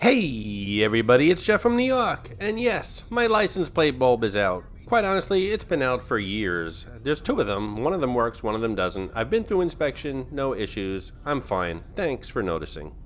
Hey everybody, it's Jeff from New York, and yes, my license plate bulb is out. Quite honestly, it's been out for years. There's two of them, one of them works, one of them doesn't. I've been through inspection, no issues, I'm fine. Thanks for noticing.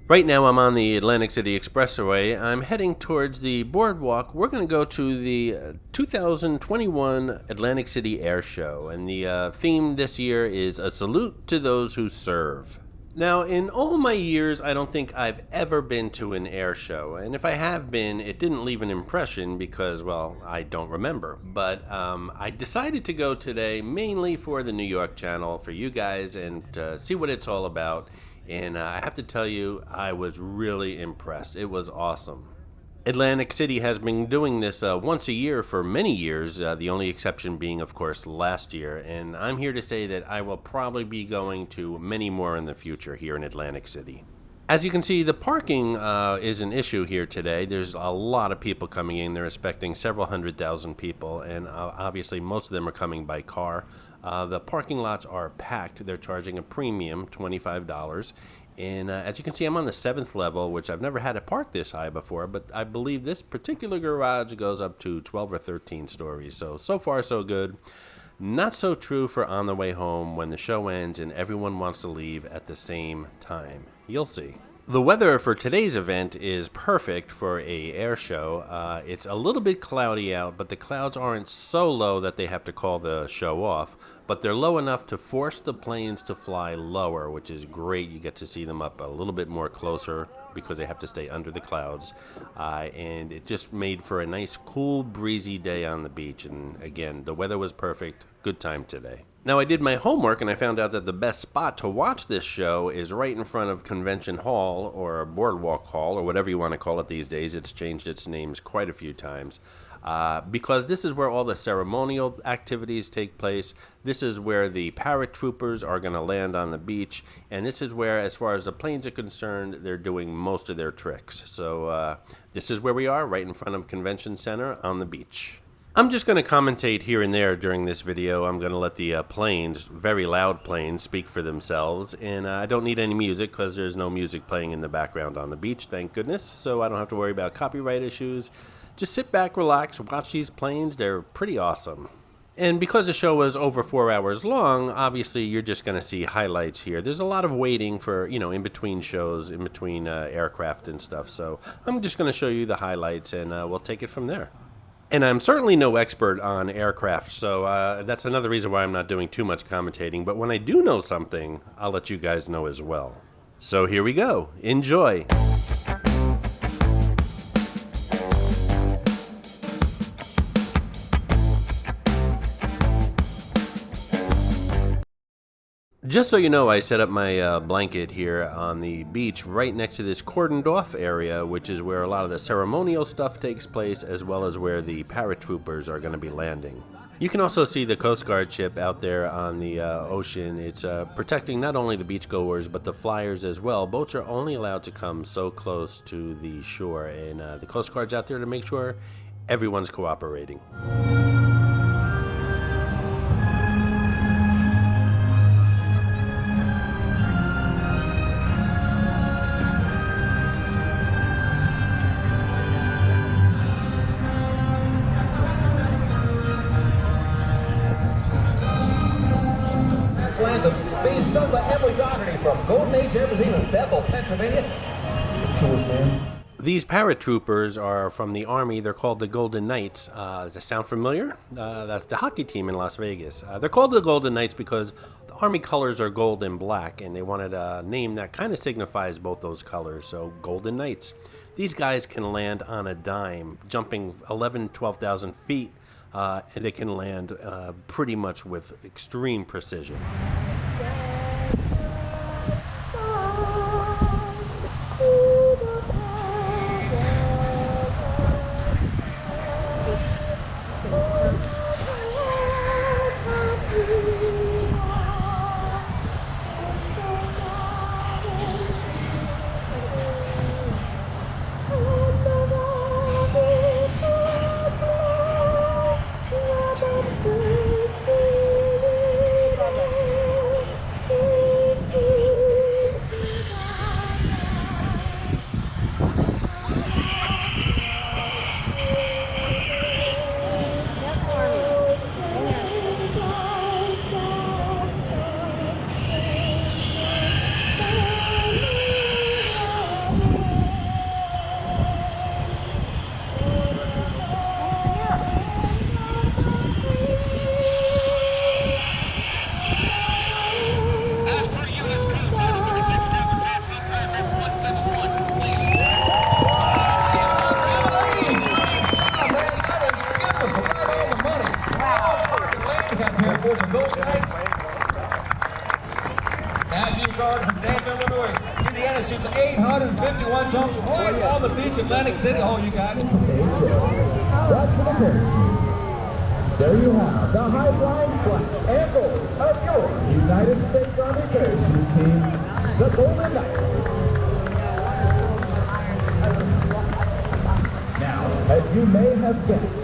Right now I'm on the Atlantic City Expressway. I'm heading towards the Boardwalk. We're going to go to the 2021 Atlantic City Airshow, and the theme this year is A Salute to Those Who Serve. Now, in all my years, I don't think I've ever been to an air show, and if I have been, it didn't leave an impression because, well, I don't remember. But I decided to go today mainly for the New York channel, for you guys, and see what it's all about. And I have to tell you, I was really impressed. It was awesome. Atlantic City has been doing this once a year for many years, the only exception being, of course, last year. And I'm here to say that I will probably be going to many more in the future here in Atlantic City. As you can see, the parking is an issue here today. There's a lot of people coming in. They're expecting several 100,000 people, and obviously most of them are coming by car. The parking lots are packed. They're charging a premium, $25. And as you can see, I'm on the 7th level, which I've never had it parked this high before, but I believe this particular garage goes up to 12 or 13 stories. So far, so good. Not so true for on the way home when the show ends and everyone wants to leave at the same time. You'll see. The weather for today's event is perfect for a air show. It's a little bit cloudy out, but the clouds aren't so low that they have to call the show off, but they're low enough to force the planes to fly lower, which is great. You get to see them up a little bit more closer because they have to stay under the clouds. And it just made for a nice, cool, breezy day on the beach. And again, the weather was perfect. Good time today. Now, I did my homework and I found out that the best spot to watch this show is right in front of Convention Hall, or Boardwalk Hall, or whatever you want to call it these days. It's changed its names quite a few times. Because this is where all the ceremonial activities take place. This is where the paratroopers are going to land on the beach. And this is where, as far as the planes are concerned, they're doing most of their tricks. So this is where we are, right in front of Convention Center on the beach. I'm just going to commentate here and there during this video. I'm going to let the planes, very loud planes, speak for themselves. And I don't need any music because there's no music playing in the background on the beach, thank goodness. So I don't have to worry about copyright issues. Just sit back, relax, watch these planes. They're pretty awesome. And because the show was over 4 hours long, obviously you're just going to see highlights here. There's a lot of waiting for, in between shows, in between aircraft and stuff. So I'm just going to show you the highlights and we'll take it from there. And I'm certainly no expert on aircraft, so that's another reason why I'm not doing too much commentating. But when I do know something, I'll let you guys know as well. So here we go. Enjoy. Just so you know, I set up my blanket here on the beach right next to this cordoned off area, which is where a lot of the ceremonial stuff takes place, as well as where the paratroopers are going to be landing. You can also see the Coast Guard ship out there on the ocean. It's protecting not only the beachgoers, but the flyers as well. Boats are only allowed to come so close to the shore, and the Coast Guard's out there to make sure everyone's cooperating. From Golden Age Embassy in Bethel, Pennsylvania. These paratroopers are from the Army. They're called the Golden Knights. Does that sound familiar? That's the hockey team in Las Vegas. They're called the Golden Knights because the Army colors are gold and black, and they wanted a name that kind of signifies both those colors, so Golden Knights. These guys can land on a dime, jumping 11,000, 12,000 feet, and they can land pretty much with extreme precision. guys shooting 851 jumps right on the beach, Atlantic City. Oh, you guys. That's for the parachute. There you have the high-flying flag and gold of your United States Army parachute team, the Golden Knights. Now, as you may have guessed,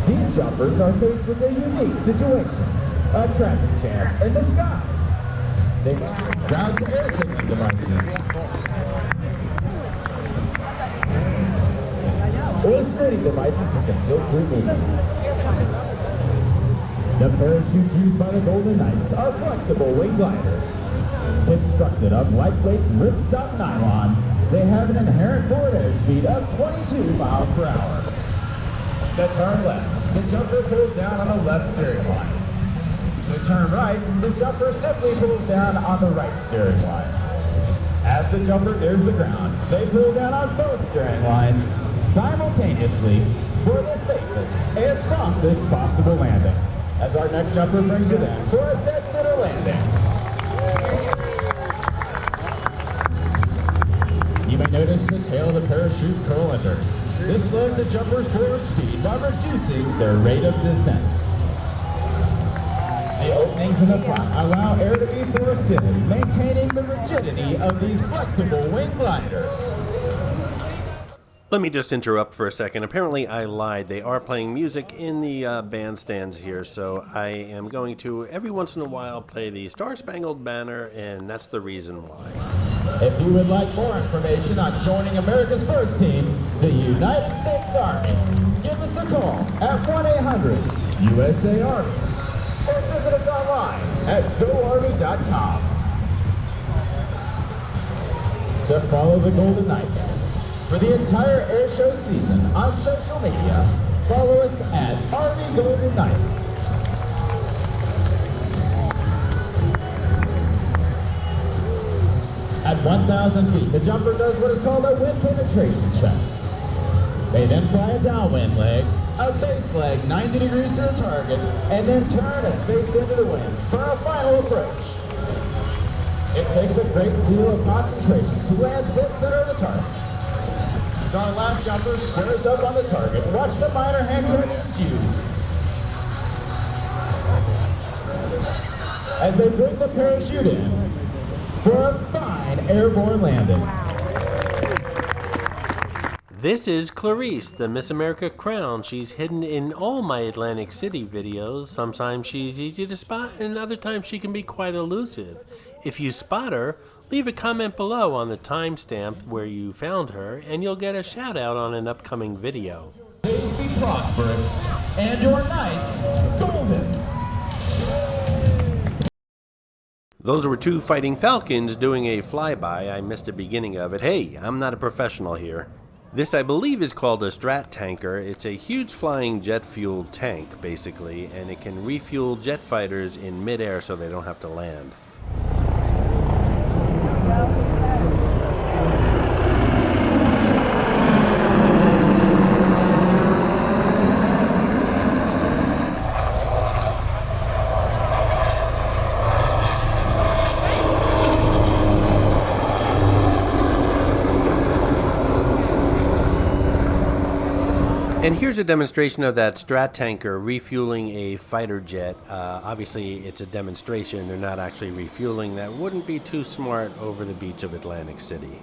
these jumpers are faced with a unique situation, a traffic jam in the sky. They ground to air signaling devices, or screening devices to conceal crew movement. The parachutes used by the Golden Knights are flexible wing gliders. Constructed of lightweight ripstop nylon, they have an inherent forward airspeed of 22 miles per hour. To turn left, the jumper pulls down on the left steering line. To turn right, the jumper simply pulls down on the right steering line. As the jumper nears the ground, they pull down on both steering lines simultaneously for the safest and softest possible landing. As our next jumper brings it in for a dead center landing. You may notice the tail of the parachute curl under. This slows the jumper's forward speed by reducing their rate of descent. The openings in the front allow air to be forced in, maintaining the rigidity of these flexible wing gliders. Let me just interrupt for a second. Apparently I lied. They are playing music in the bandstands here, so I am going to, every once in a while, play the Star Spangled Banner, and that's the reason why. If you would like more information on joining America's first team, the United States Army, give us a call at 1-800-USA-ARMY, or visit us online at goarmy.com. To follow the Golden Knights for the entire airshow season on social media, follow us at Army Golden Knights. At 1,000 feet, the jumper does what is called a wind penetration check. They then fly a downwind leg, a base leg 90 degrees to the target, and then turn and face into the wind for a final approach. It takes a great deal of concentration to land dead center of the target. As our last jumper squares up on the target, watch the minor hand corrections used. As they bring the parachute in for a fine airborne landing. This is Clarice, the Miss America crown. She's hidden in all my Atlantic City videos. Sometimes she's easy to spot, and other times she can be quite elusive. If you spot her, leave a comment below on the timestamp where you found her, and you'll get a shout out on an upcoming video. Days be prosperous, and your nights golden. Those were two Fighting Falcons doing a flyby. I missed the beginning of it. Hey, I'm not a professional here. This, I believe, is called a strat tanker. It's a huge flying jet-fueled tank, basically, and it can refuel jet fighters in midair so they don't have to land. And here's a demonstration of that strat tanker refueling a fighter jet. Obviously, it's a demonstration. They're not actually refueling. That wouldn't be too smart over the beach of Atlantic City.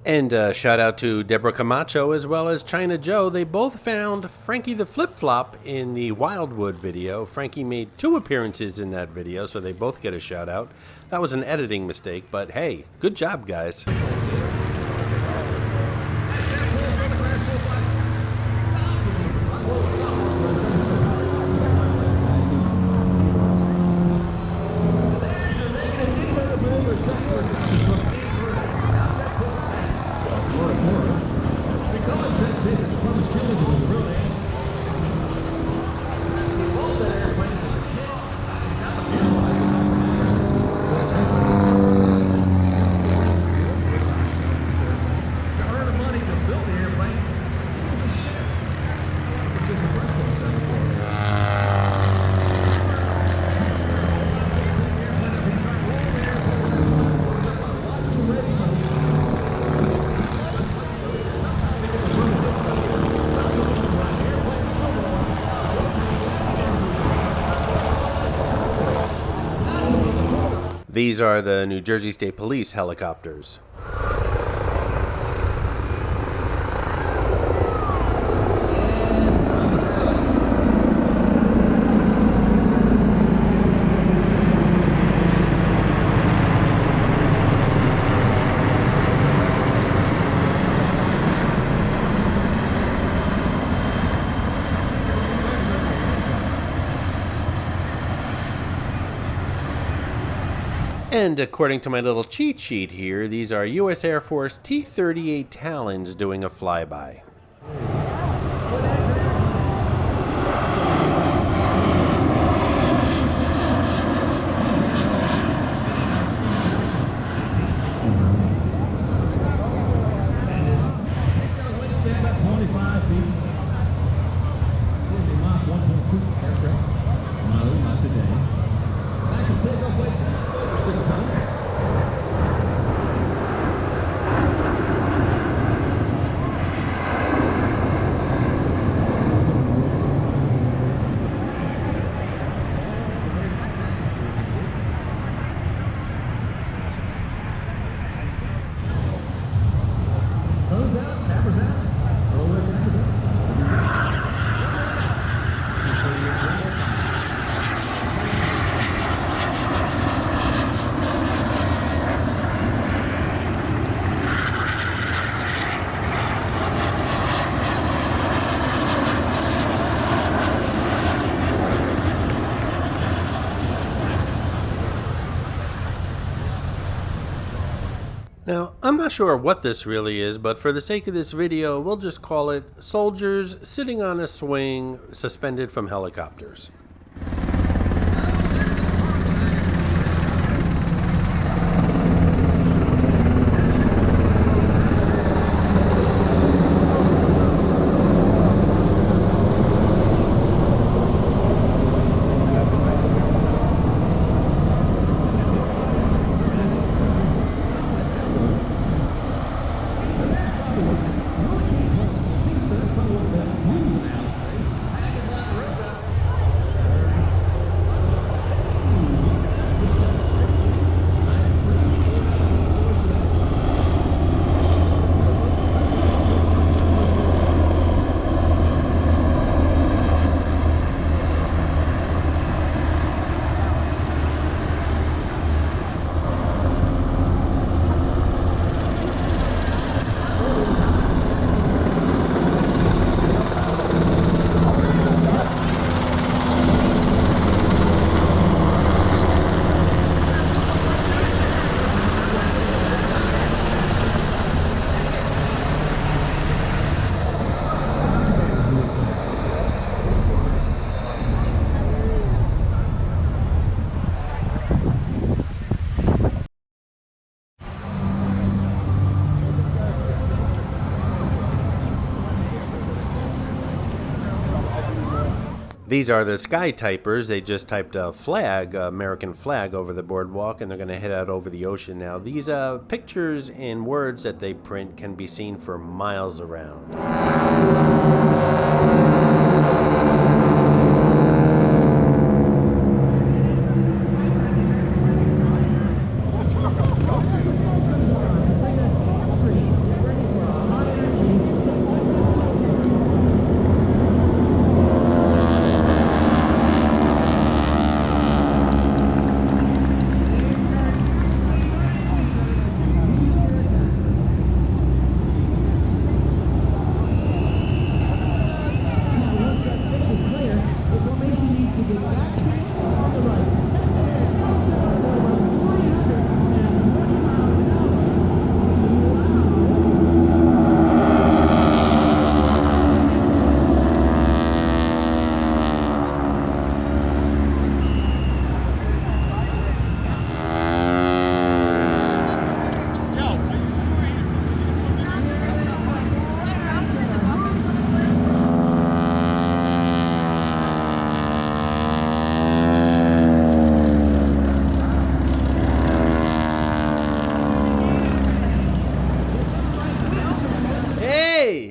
And shout out to Deborah Camacho as well as China Joe. They both found Frankie the Flip-Flop in the Wildwood video. Frankie made 2 appearances in that video, so they both get a shout out. That was an editing mistake, but hey, good job, guys. These are the New Jersey State Police helicopters. And according to my little cheat sheet here, these are U.S. Air Force T-38 Talons doing a flyby. Now, I'm not sure what this really is, but for the sake of this video, we'll just call it soldiers sitting on a swing suspended from helicopters. These are the Sky Typers. They just typed a flag, American flag, over the boardwalk, and they're going to head out over the ocean now. These pictures and words that they print can be seen for miles around.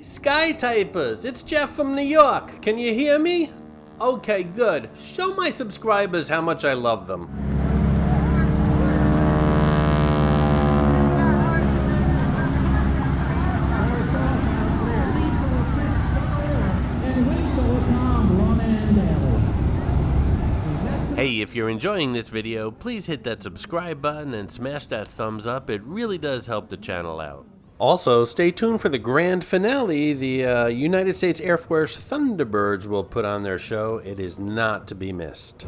Sky Typers, it's Jeff from New York. Can you hear me? Okay, good. Show my subscribers how much I love them. Hey, if you're enjoying this video, please hit that subscribe button and smash that thumbs up. It really does help the channel out. Also, stay tuned for the grand finale the United States Air Force Thunderbirds will put on their show. It is not to be missed.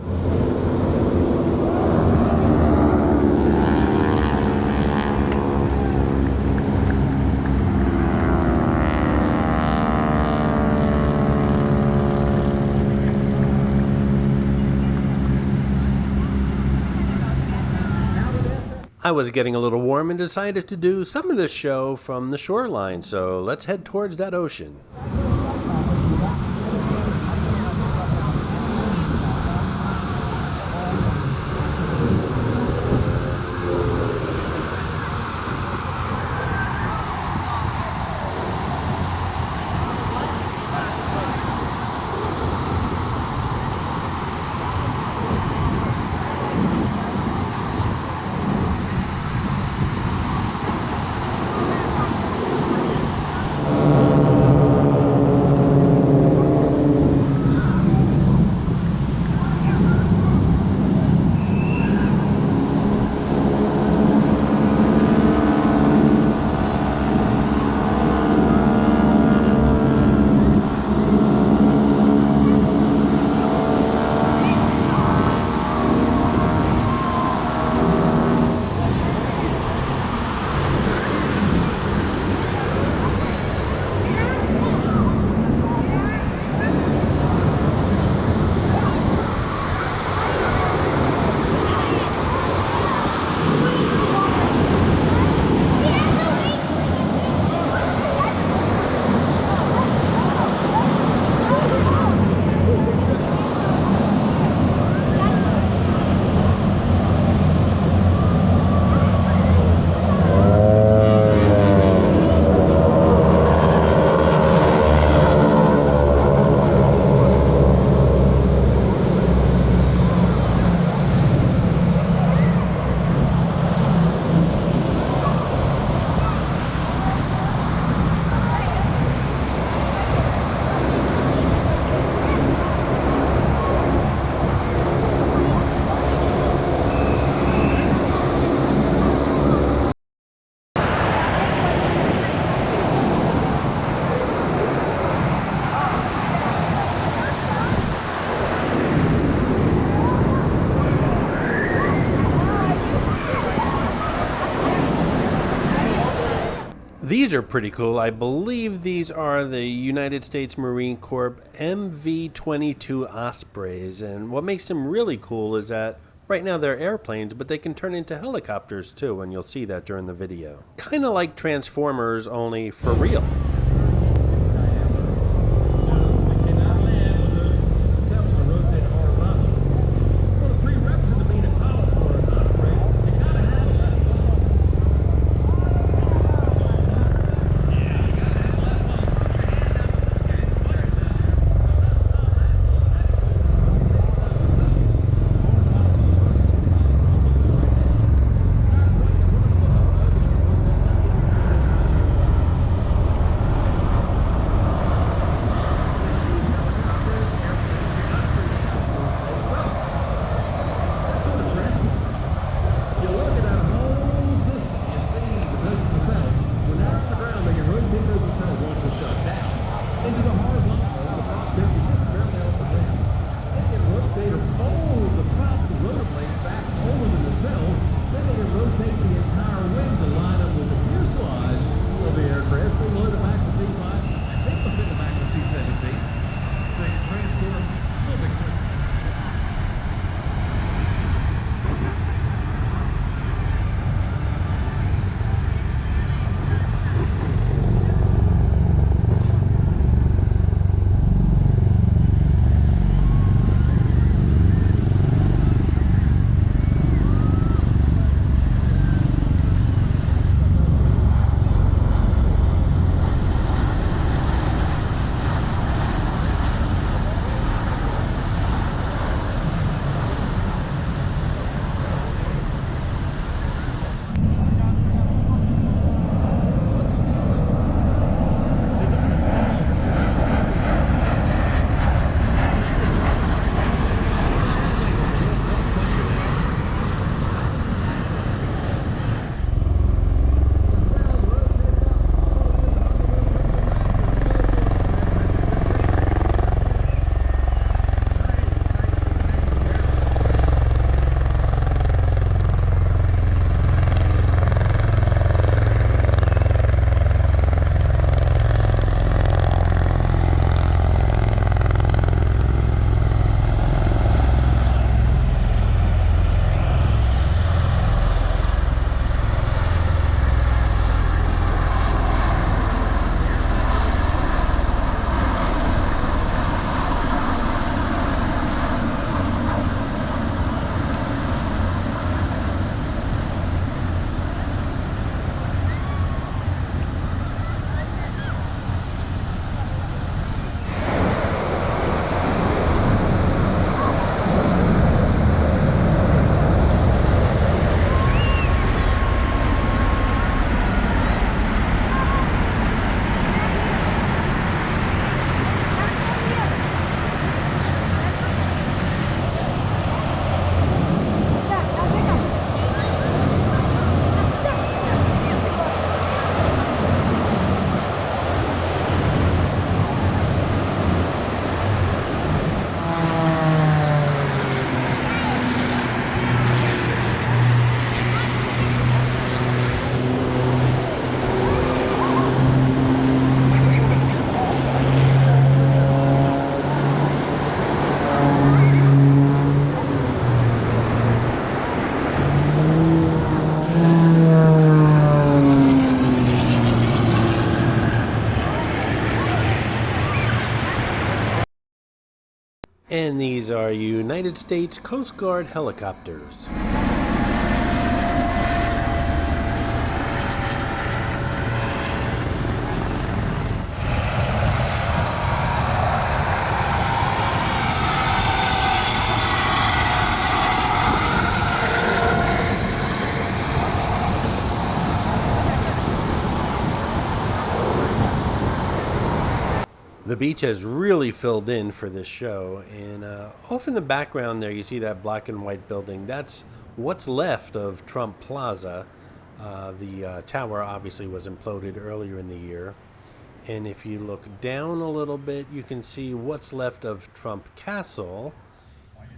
I was getting a little warm and decided to do some of this show from the shoreline, so let's head towards that ocean. These are pretty cool. I believe these are the United States Marine Corps MV-22 Ospreys, and what makes them really cool is that right now they're airplanes, but they can turn into helicopters too, and you'll see that during the video. Kind of like Transformers, only for real. And these are United States Coast Guard helicopters. The beach has really filled in for this show, and off in the background there you see that black and white building. That's what's left of Trump Plaza. The tower obviously was imploded earlier in the year. And if you look down a little bit, you can see what's left of Trump Castle.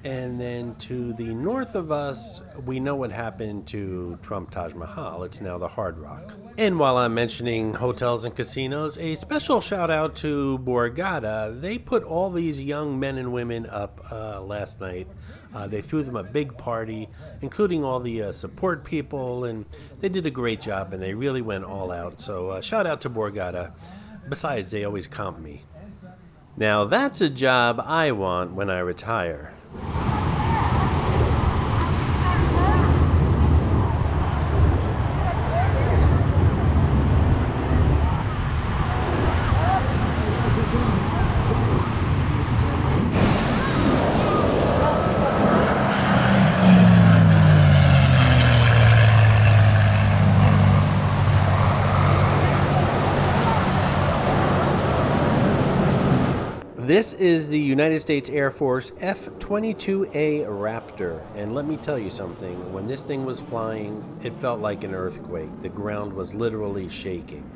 And then to the north of us, we know what happened to Trump Taj Mahal. It's now the Hard Rock. And while I'm mentioning hotels and casinos, a special shout out to Borgata. They put all these young men and women up last night. They threw them a big party, including all the support people, and they did a great job, and they really went all out. So shout out to Borgata. Besides, they always comp me. Now that's a job I want when I retire. This is the United States Air Force F-22 Raptor, and let me tell you something, when this thing was flying, it felt like an earthquake. The ground was literally shaking.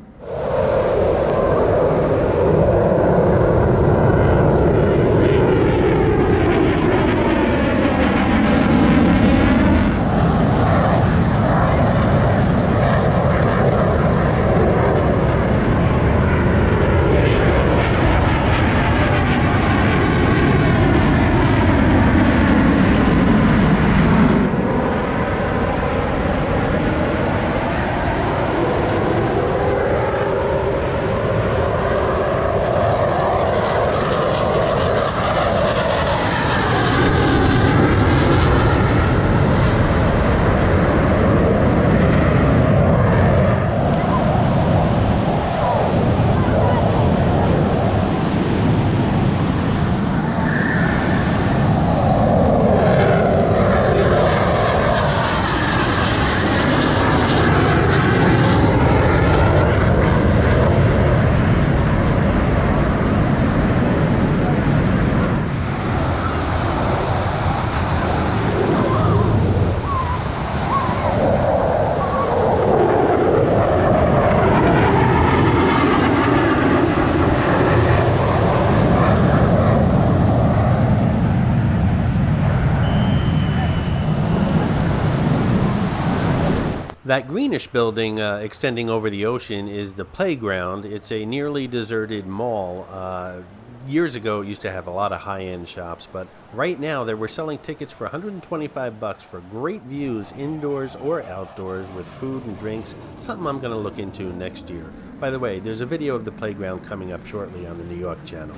That greenish building extending over the ocean is the playground. It's a nearly deserted mall. Years ago, it used to have a lot of high-end shops, but right now they were selling tickets for $125 for great views indoors or outdoors with food and drinks, something I'm going to look into next year. By the way, there's a video of the playground coming up shortly on the New York channel.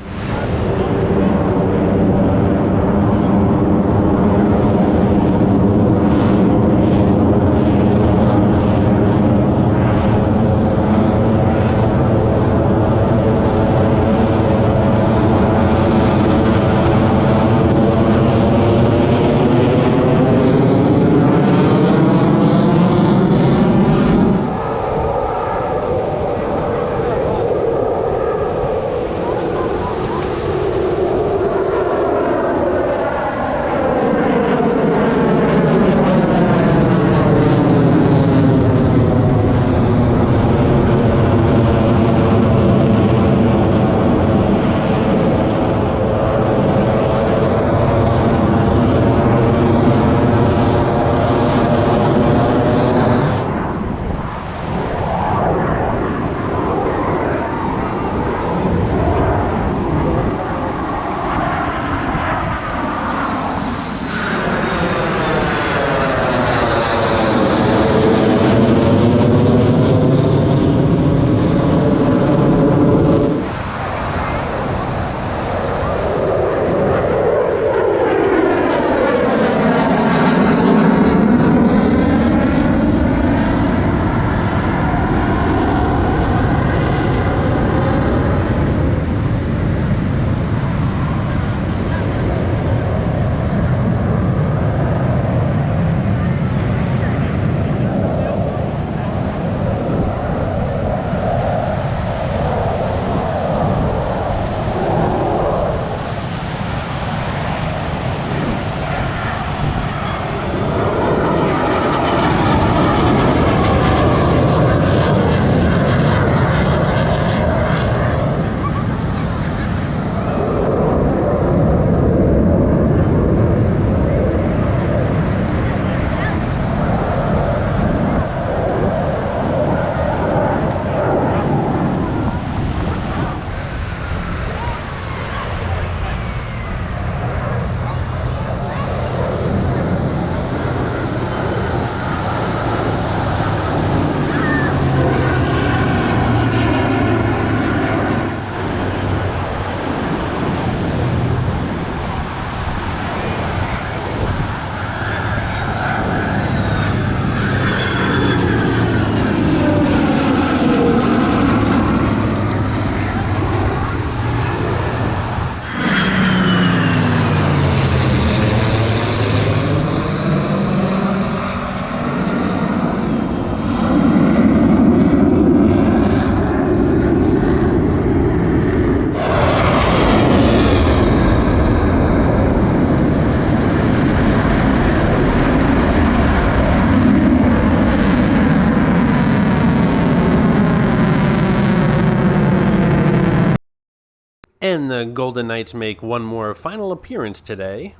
And the Golden Knights make one more final appearance today.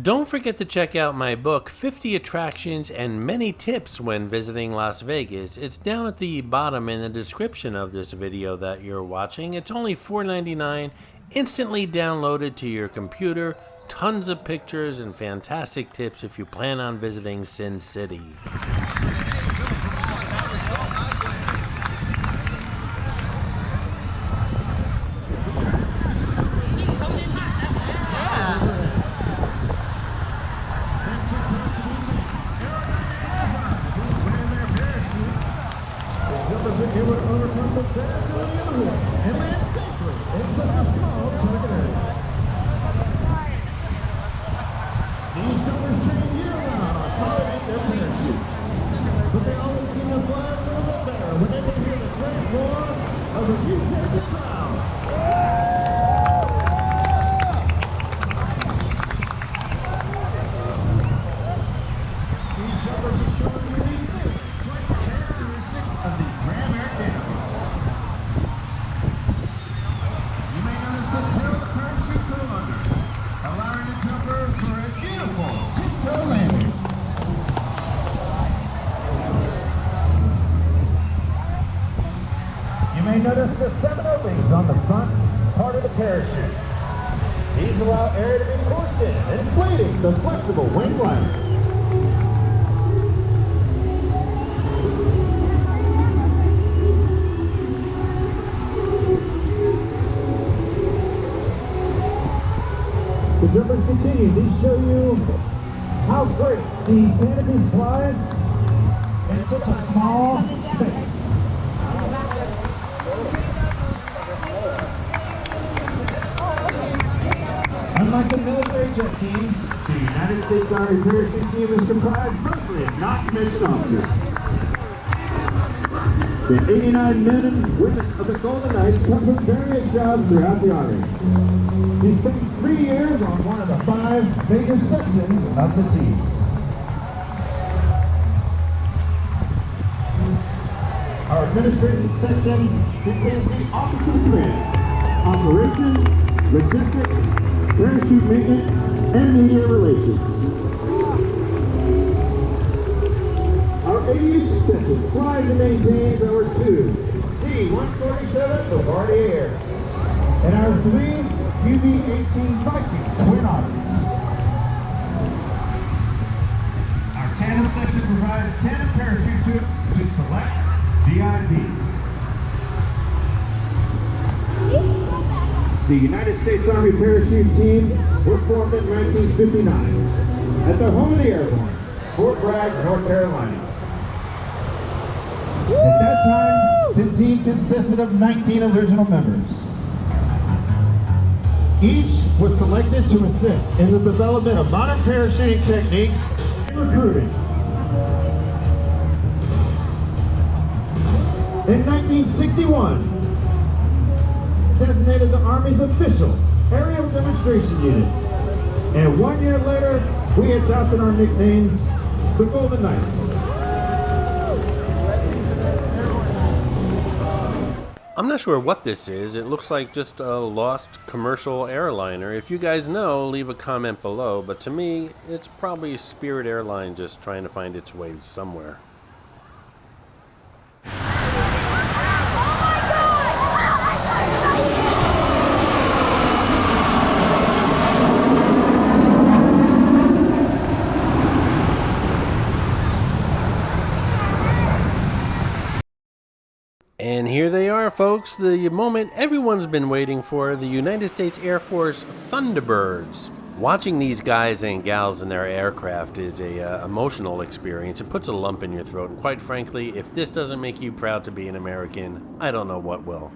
Don't forget to check out my book, 50 Attractions and Many Tips When Visiting Las Vegas. It's down at the bottom in the description of this video that you're watching. It's only $4.99, instantly downloaded to your computer. Tons of pictures and fantastic tips if you plan on visiting Sin City. Notice the 7 openings on the front part of the parachute. These allow air to be forced in, inflating the flexible wing glider. The jumpers continue. These show you how great these canopies fly in such a small space. Unlike the military jet teams, the United States Army parachute team is comprised mostly of non-commissioned officers. The 89 men and women of the Golden Knights come from various jobs throughout the Army. They spent 3 years on one of the 5 major sections of the team. Our administrative section contains the Office of Command, Operations, Logistics, Parachute Maintenance, and Media Relations. Our aviation section flies and maintains our 2 C-147 Bombardier and our 3 UB-18 Viking twin otters. Our tandem section provides tandem parachute tubes to select VIPs. The United States Army parachute team were formed in 1959 at the home of the Airborne, Fort Bragg, North Carolina. At that time, the team consisted of 19 original members. Each was selected to assist in the development of modern parachuting techniques and recruiting. In 1961, designated the Army's official aerial demonstration unit. And 1 year later, we adopted our nicknames, the Golden Knights. I'm not sure what this is. It looks like just a lost commercial airliner. If you guys know, leave a comment below. But to me, it's probably Spirit Airline just trying to find its way somewhere. And here they are, folks, the moment everyone's been waiting for, the United States Air Force Thunderbirds. Watching these guys and gals in their aircraft is a emotional experience. It puts a lump in your throat, and quite frankly, if this doesn't make you proud to be an American, I don't know what will.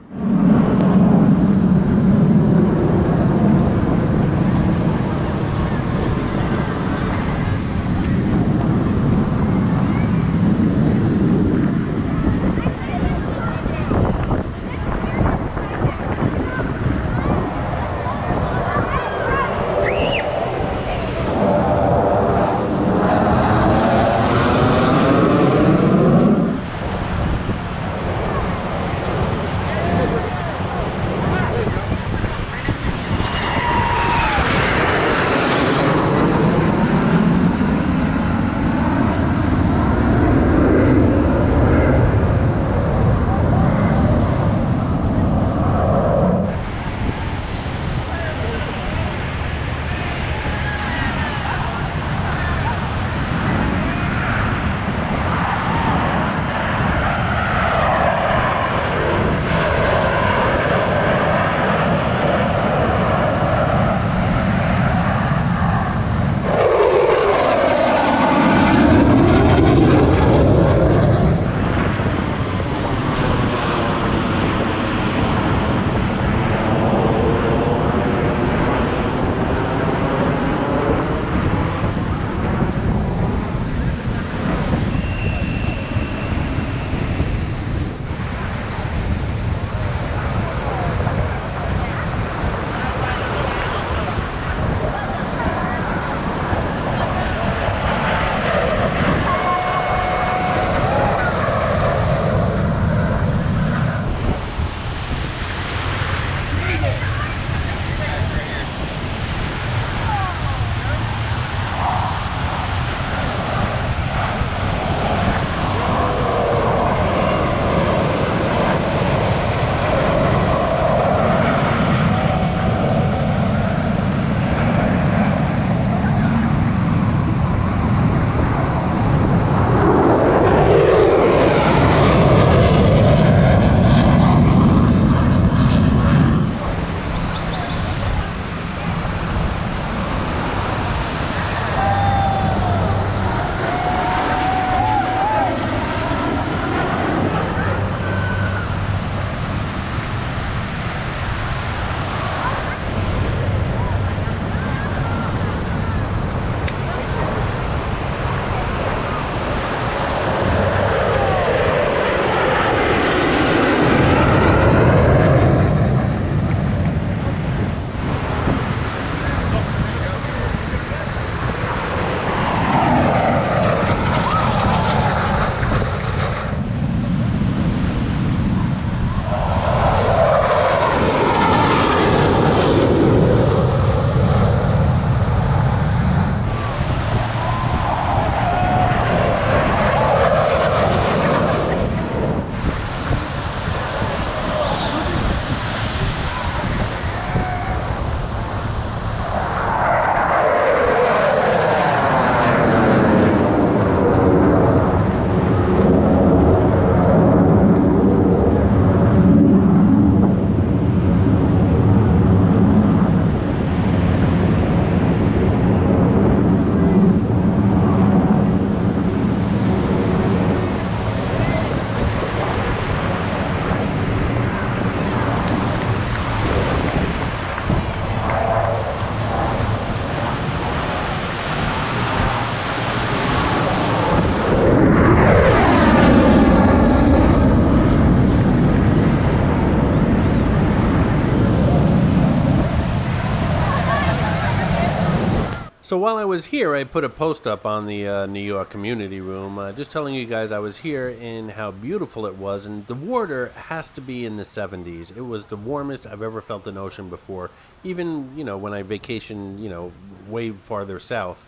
So while I was here, I put a post up on the New York community room, just telling you guys I was here and how beautiful it was. And the water has to be in the 70s. It was the warmest I've ever felt an ocean before. Even, when I vacation, way farther south,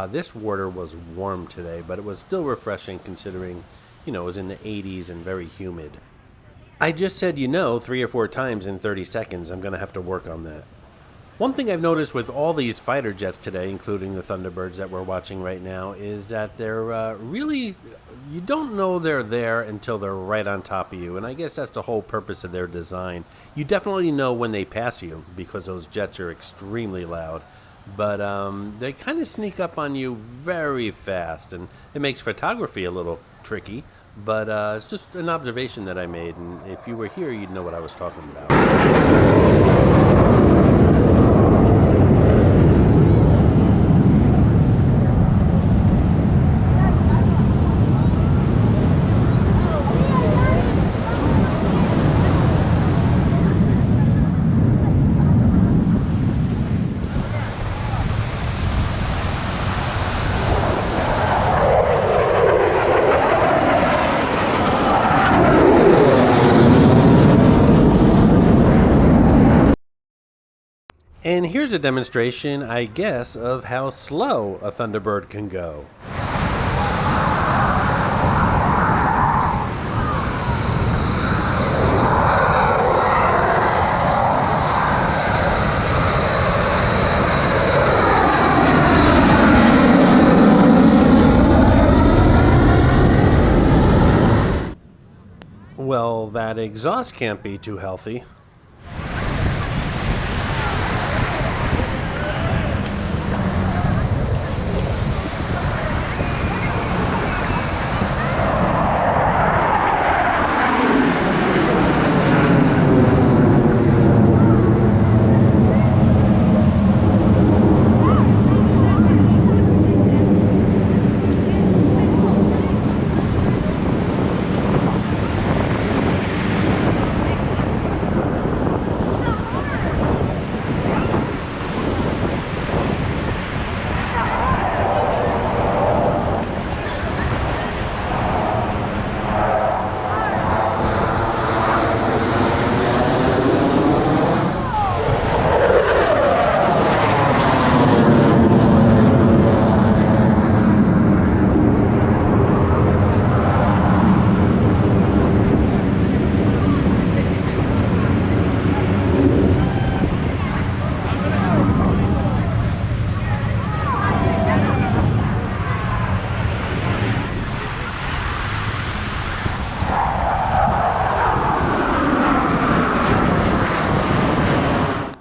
this water was warm today, but it was still refreshing considering, it was in the 80s and very humid. I just said 3 or 4 times in 30 seconds. I'm going to have to work on that. One thing I've noticed with all these fighter jets today, including the Thunderbirds that we're watching right now, is that they're really, you don't know they're there until they're right on top of you. And I guess that's the whole purpose of their design. You definitely know when they pass you because those jets are extremely loud. But they kind of sneak up on you very fast, and it makes photography a little tricky. But it's just an observation that I made, and if you were here, you'd know what I was talking about. And here's a demonstration, I guess, of how slow a Thunderbird can go. Well, that exhaust can't be too healthy.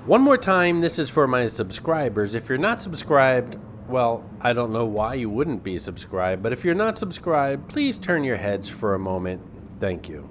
One more time, this is for my subscribers. If you're not subscribed, well, I don't know why you wouldn't be subscribed, but if you're not subscribed, please turn your heads for a moment. Thank you.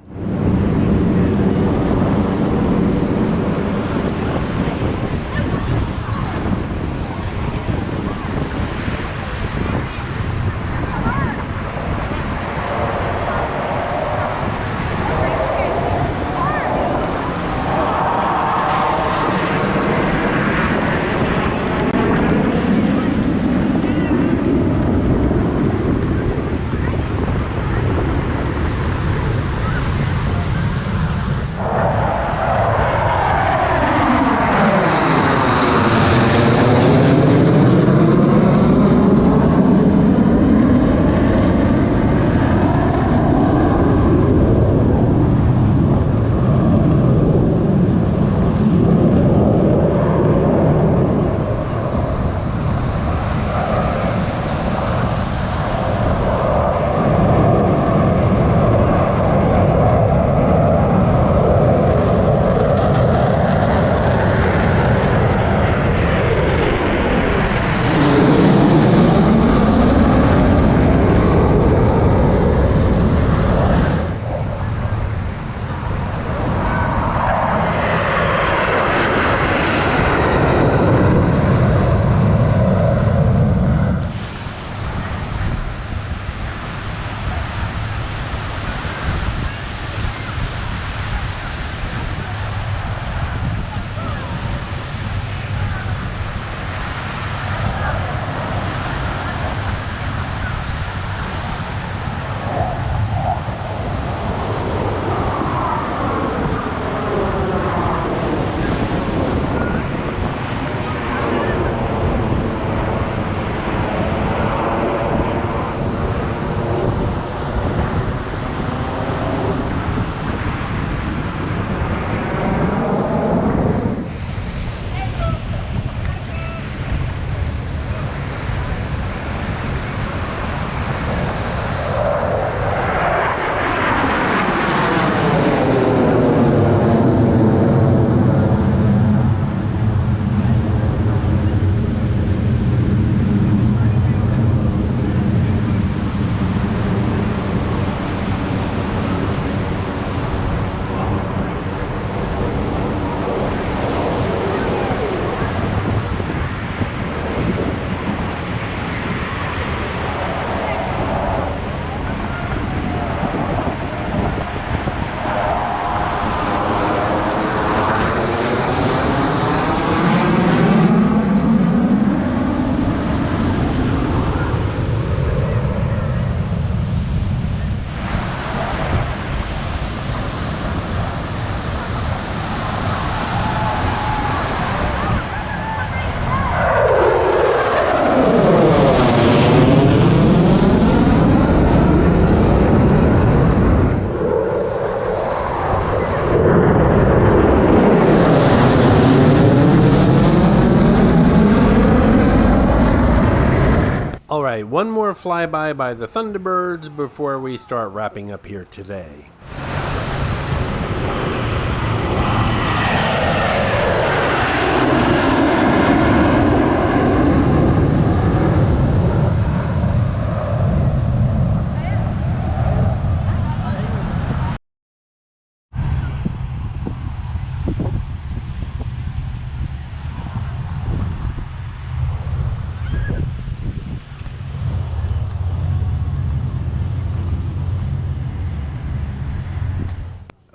more flyby by the Thunderbirds before we start wrapping up here today.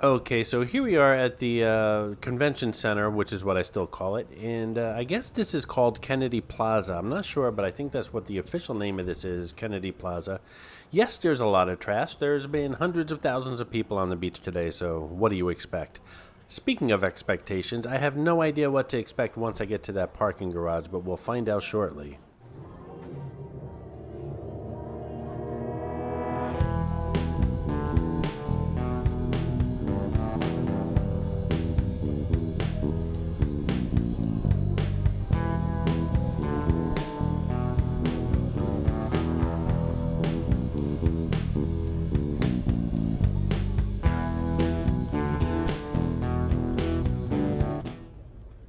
Okay, so here we are at the convention center, which is what I still call it, and I guess this is called Kennedy Plaza. I'm not sure, but I think that's what the official name of this is, Kennedy Plaza. Yes, there's a lot of trash. There's been hundreds of thousands of people on the beach today, so what do you expect? Speaking of expectations, I have no idea what to expect once I get to that parking garage, but we'll find out shortly.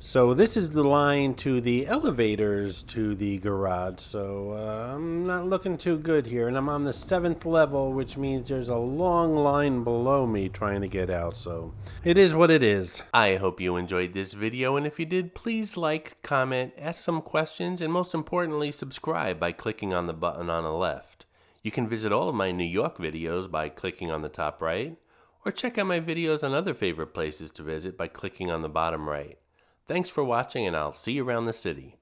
So this is the line to the elevators to the garage, so I'm not looking too good here, and I'm on the 7th level, which means there's a long line below me trying to get out, so it is what it is. I hope you enjoyed this video, and if you did, please like, comment, ask some questions, and most importantly, subscribe by clicking on the button on the left. You can visit all of my New York videos by clicking on the top right, or check out my videos on other favorite places to visit by clicking on the bottom right. Thanks for watching, and I'll see you around the city.